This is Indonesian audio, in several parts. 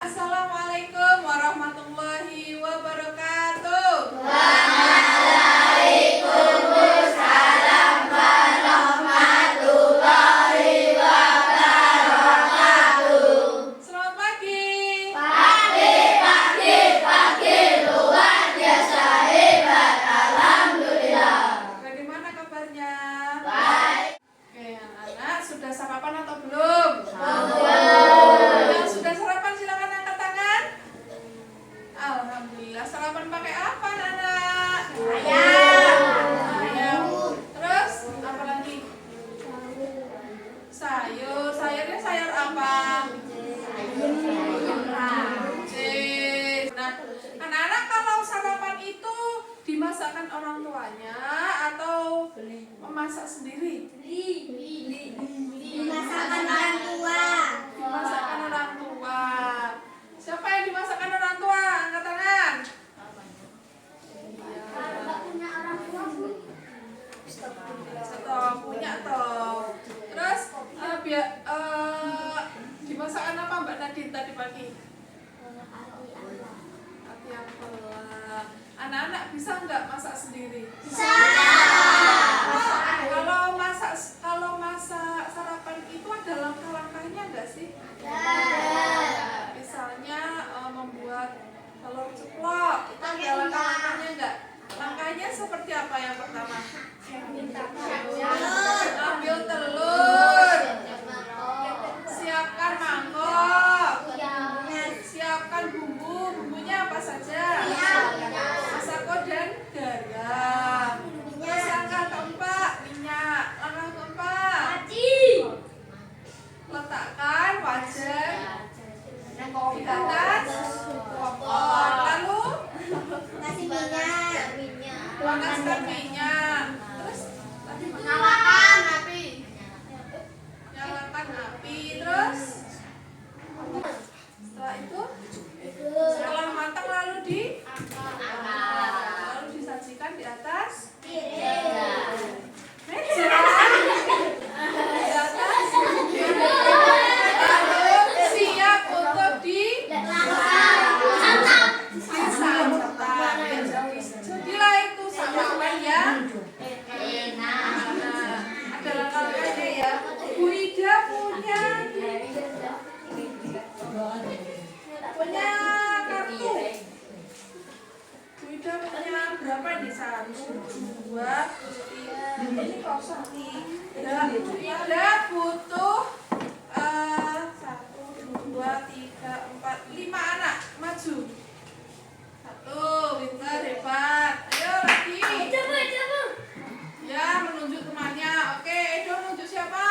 Assalamualaikum warahmatullahi wabarakatuh. Waalaikumsalam warahmatullahi wabarakatuh. Selamat pagi. Pagi, luar biasa hebat, alhamdulillah. Bagaimana kabarnya? Baik. Oke, anak-anak sudah sarapan atau belum? Yang sudah sarapan silakan angkat tangan. Alhamdulillah. Sarapan pakai apa, anak? Ayam. Terus apa lagi? Sayur. Sayurnya sayur apa? Nah, anak-anak kalau sarapan itu dimasakkan orang tuanya atau memasak sendiri? Masakan orang tua. Dimasakkan orang tua. Siapa yang dimasakkan orang tua? Angkat tangan. Kalau punya orang tua, Bu. Stop, punya toh. Terus dimasakkan apa Mbak Nadine tadi pagi? Ati apalah. Anak-anak bisa nggak masak sendiri? Bisa. Kalau masak sarapan itu ada langkah-langkahnya nggak sih? Misalnya membuat telur ceplok, itu ada langkah-langkahnya nggak? Langkahnya seperti apa yang pertama? Ambil telur, siapkan mangkok, siapkan bumbunya apa saja? Masako dan garam. Terus langkah keempat, minyak. Langkah keempat, letakkan wajan di atas kompor. Lalu Kasih minyak. panaskan minyak. Terus Nyalakan api. Nyalakan api. Terus setelah itu, setelah matang lalu disajikan di atas meja. Di atas lalu siap untuk disantap. Jadilah itu sarapan yang ada langkah-langkahnya ya. Bu Ida punya kartu. Bu Ida punya berapa nih? 1, 2, 3. Ini kosong nih. Bu Ida butuh 1, 2, 3, 4, 5 anak. Maju. 1, pintar, hebat. Ayo lagi. Ya, menunjuk temannya. Oke, Edo menunjuk siapa?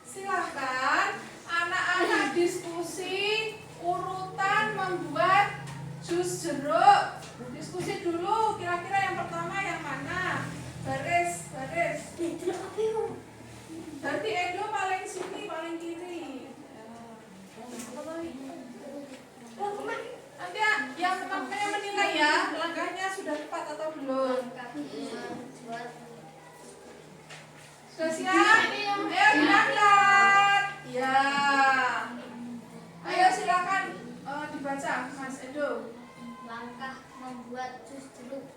Silahkan anak-anak diskusi urutan membuat jus jeruk. Diskusi dulu, kira-kira yang pertama yang mana? Baris. Berarti Edo paling sini, paling kiri. Nanti yang namanya menilai ya, langkahnya sudah tepat atau belum. Sudah siap? Ayo diangkat. Ya. Ayo silakan dibaca Mas Edo. Langkah membuat jus jeruk.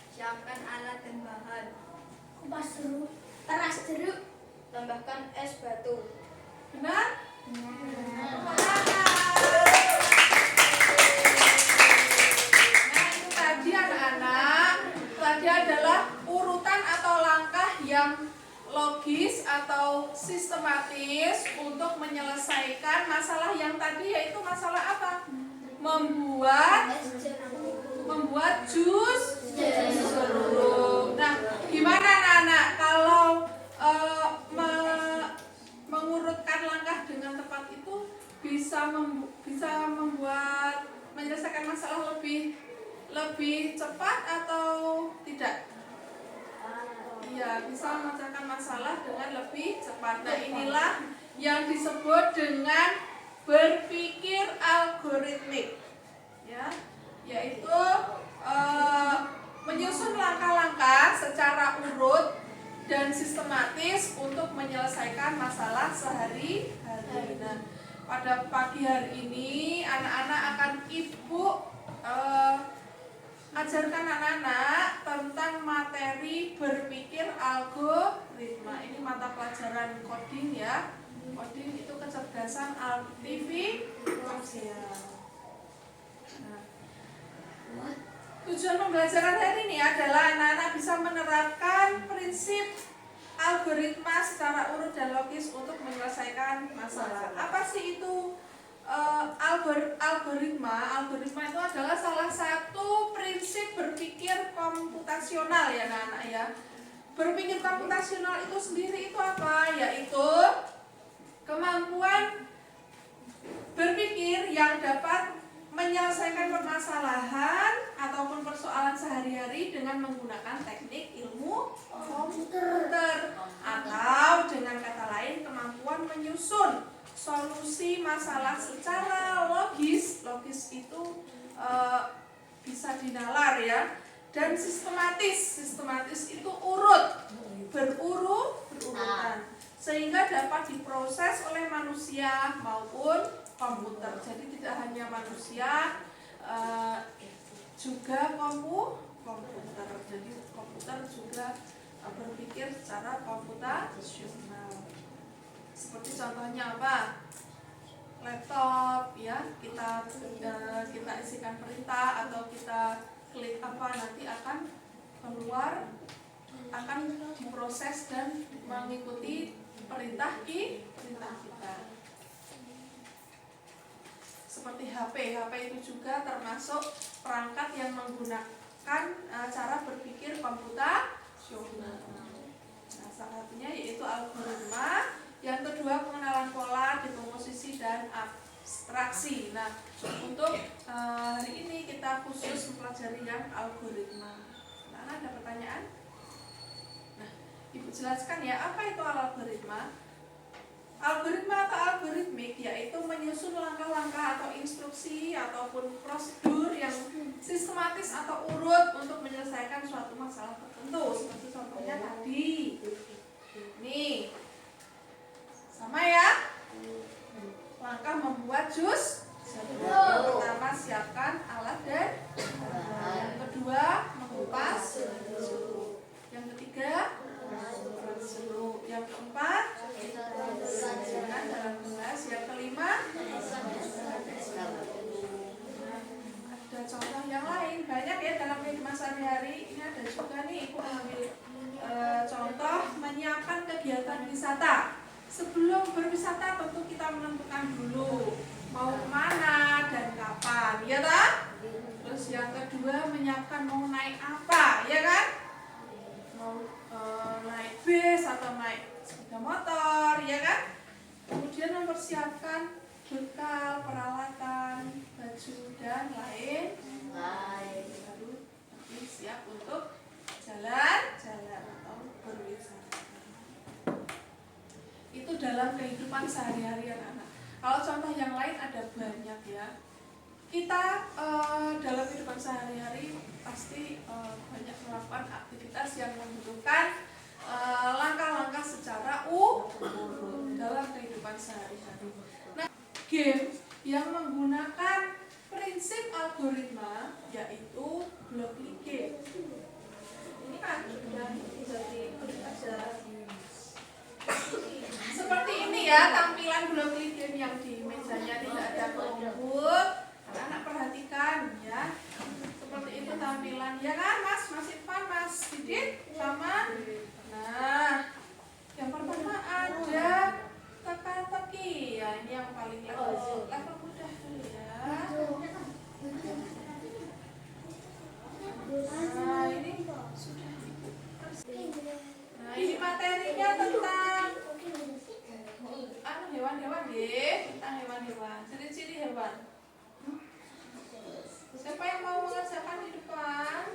Siapkan alat dan bahan. Kupas jeruk, peras jeruk, tambahkan es batu. Benar? Nah, itu tadi anak-anak. Tadi adalah urutan atau langkah yang logis atau sistematis untuk menyelesaikan masalah yang tadi, yaitu masalah apa? Membuat jus jeruk. Nah, gimana anak-anak kalau mengurutkan langkah dengan tepat itu bisa menyelesaikan masalah lebih cepat atau tidak? Iya, bisa memecahkan masalah dengan lebih cepat. Nah, inilah yang disebut dengan berpikir algoritmik, ya, yaitu menyusun langkah-langkah secara urut dan sistematis untuk menyelesaikan masalah sehari-hari. Nah, pada pagi hari ini anak-anak akan ibu ajarkan anak-anak tentang materi berpikir algoritma. Ini mata pelajaran coding ya. Coding itu kecerdasan artifisial. Nah, tujuan pembelajaran hari ini adalah anak-anak bisa menerapkan prinsip algoritma secara urut dan logis untuk menyelesaikan masalah. Apa sih itu algoritma? Algoritma itu adalah salah satu prinsip berpikir komputasional ya anak-anak ya. Berpikir komputasional itu sendiri itu apa? Yaitu kemampuan berpikir yang dapat menyelesaikan permasalahan ataupun persoalan sehari-hari dengan menggunakan teknik ilmu komputer, atau dengan kata lain kemampuan menyusun solusi masalah secara logis. Logis itu bisa dinalar ya, dan sistematis. Sistematis itu berurutan sehingga dapat diproses oleh manusia maupun komputer. Jadi tidak hanya manusia, juga komputer. Jadi komputer juga berpikir secara komputasional. Seperti contohnya apa? Laptop ya, kita isikan perintah atau kita klik apa, nanti akan keluar, akan diproses dan mengikuti perintah kita. Seperti HP itu juga termasuk perangkat yang menggunakan cara berpikir komputasional. Nah, salah satunya yaitu algoritma. Yang kedua, pengenalan pola, dekomposisi, dan abstraksi. Nah, untuk hari ini kita khusus mempelajari yang algoritma. Nah, ada pertanyaan? Nah, Ibu jelaskan ya, apa itu algoritma? Algoritma atau algoritmik yaitu menyusun langkah-langkah atau instruksi ataupun prosedur yang sistematis atau urut untuk menyelesaikan suatu masalah tertentu. Seperti contohnya tadi. Nih, sama ya. Langkah membuat jus. Yang pertama, siapkan alat dan yang kedua, mengupas jeruk. Yang ketiga, jeruk. Yang keempat, sajikan dalam gelas. Yang kelima, ada contoh yang lain banyak ya dalam kehidupan sehari-hari. Ini ada juga nih, Ibu ambil contoh menyiapkan kegiatan wisata. Sebelum berwisata tentu kita menentukan dulu mau kemana dan kapan, ya kan? Terus yang kedua, menyiapkan mau naik apa, ya kan? Mau naik bis atau naik sepeda motor, ya kan? Kemudian mempersiapkan bekal, peralatan, baju dan lain. Baru nanti siap untuk jalan-jalan atau berwisata. Itu dalam kehidupan sehari-hari anak-anak. Kalau contoh yang lain ada banyak ya. Kita dalam kehidupan sehari-hari pasti banyak melakukan aktivitas yang membutuhkan langkah-langkah secara urut dalam kehidupan sehari-hari. Nah, game yang menggunakan prinsip algoritma yaitu blocking game. Ini kan sudah jadi pelajaran. Seperti ini ya tampilan blocking game yang di mejanya, tidak ada kelompok. Anak-anak perhatikan ya. Seperti itu tampilan, ya kan Mas Irfan, Mas Didit sama. Nah, yang pertama ada teka-teki. Ya, ini yang paling level mudah dulu ya. Nah, ini sudah. Nah, ini materinya tentang hewan-hewan deh, tentang hewan-hewan, ciri-ciri hewan. Siapa yang mau mengerjakan di depan?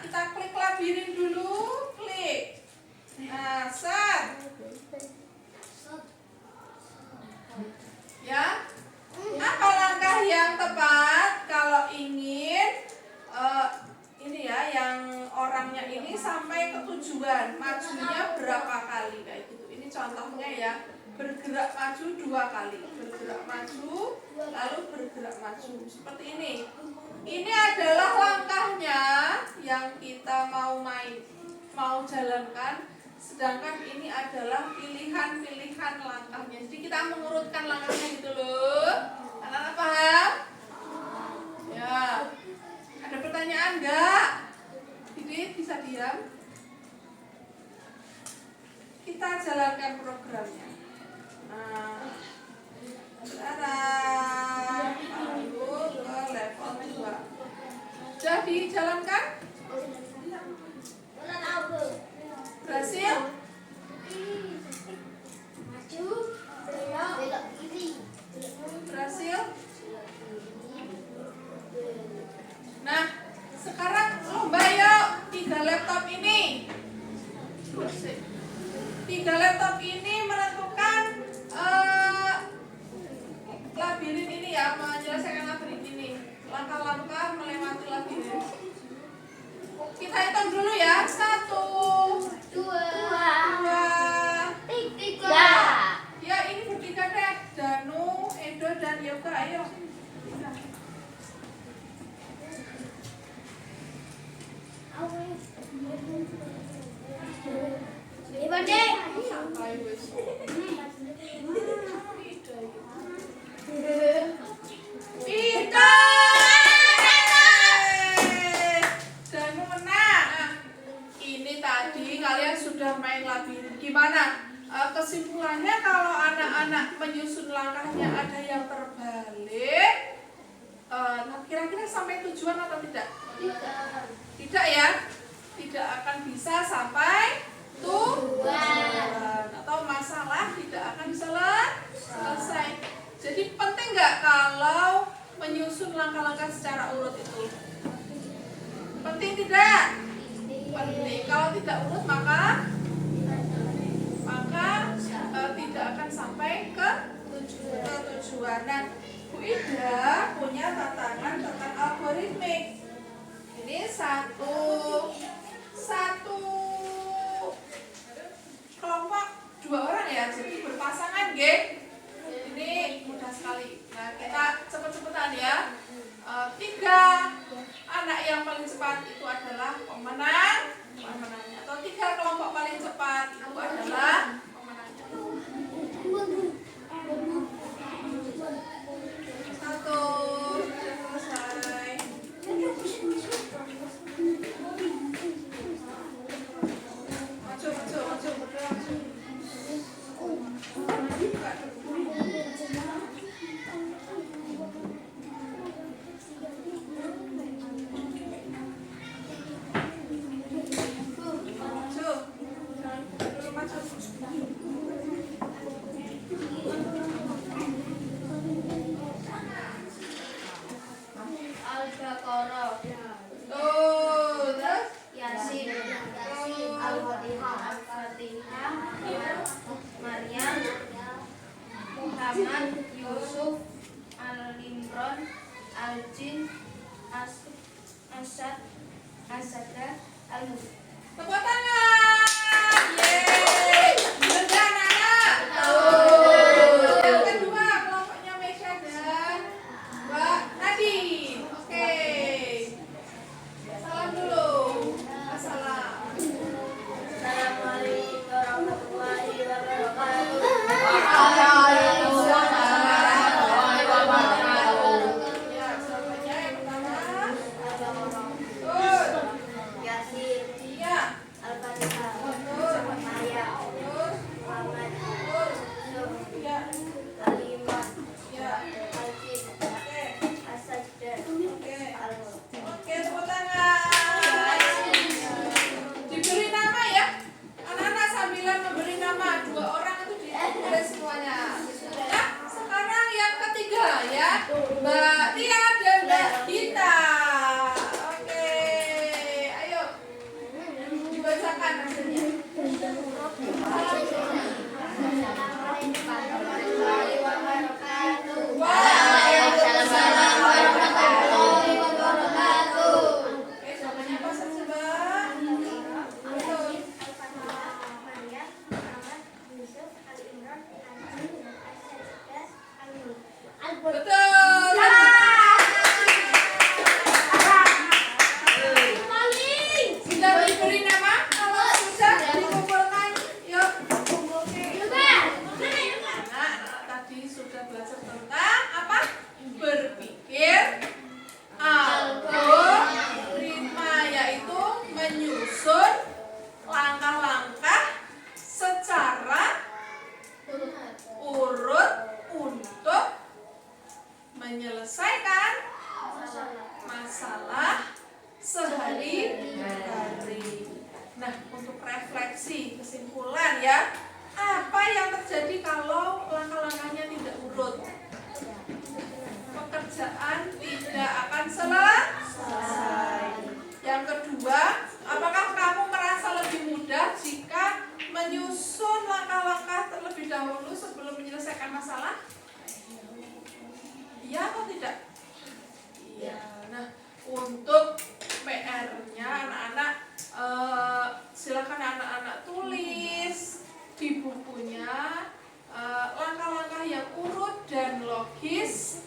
kita klik labirin dulu, klik. Nah, set. Ya. Apa langkah yang tepat kalau ingin ini ya, yang orangnya ini sampai ke tujuan? Majunya berapa kali kayak gitu. Ini contohnya ya. Bergerak maju 2 kali, bergerak maju, lalu bergerak maju, seperti ini. Ini adalah langkahnya yang kita mau jalankan, sedangkan ini adalah pilihan-pilihan langkahnya. Jadi kita mengurutkan langkahnya gitu loh. Anak-anak paham? Ya. Ada pertanyaan enggak? Didit bisa diam? Kita jalankan programnya. Nah, sekarang lalu ke level 2. Sudah dijalankan? Berhasil? Berhasil? Nah, sekarang lomba yuk. 3 laptop ini. 3 laptop ini menentukan labirin ini ya, menyelesaikan labirin ini. Langkah-langkah melewati labirin. Kita hitung dulu ya. 1, 2, 3. Ya, ini bertiga deh. Danu, Edo, dan Yoga. Ayo. Sampai wis. Ida. Danu menang. Ini tadi kalian sudah main labirin. Gimana? Kesimpulannya kalau anak-anak menyusun langkahnya ada yang terbalik, kira-kira sampai tujuan atau tidak? Tidak ya? Tidak akan bisa sampai tujuan, atau masalah tidak akan bisa selesai. Jadi penting nggak kalau menyusun langkah-langkah secara urut itu? Penting tidak? Penting. Kalau tidak urut maka tidak akan sampai ke tujuan. Nah, Bu Ida punya tantangan tentang algoritmik. Ini satu kelompok 2 orang ya, jadi berpasangan, geng. Ini mudah sekali. Nah, kita cepet-cepetan ya. 3 anak yang paling cepat itu adalah pemenangnya. Atau 3 kelompok paling cepat itu adalah pemenangnya. 1, sudah selesai. Maju, bergerak. Al-Baqarah, Terus Yasin, Al-Fatihah, Maryam, Muhammad, Yusuf, Al-Imran, Al-Jin, Asad, Al-Mulk. tepuk tangan. Yeay. Bener kan, anak? Yang kedua kelompoknya Mesya dan Mbak Nadine. Oke. Salam dulu. Assalam. Assalamualaikum warahmatullahi wabarakatuh. Ya, siapanya yang pertama? Yasin, Iya. Al-Fatihah, Betul. Betul. Sudah diberi nama? Kalau sudah dikumpulkan, yuk anak tadi sudah belajar tentang apa? Berpikir algoritma, yaitu menyusun langkah-langkah secara urut untuk menyelesaikan masalah sehari-hari. Nah, untuk refleksi kesimpulan ya, apa yang terjadi kalau langkah-langkahnya tidak urut? Pekerjaan tidak akan selesai. Yang kedua, apakah kamu merasa lebih mudah jika menyusun langkah-langkah terlebih dahulu sebelum menyelesaikan masalah? Iya atau tidak? Iya. Nah, untuk PR-nya anak-anak, silakan anak-anak tulis di bukunya langkah-langkah yang urut dan logis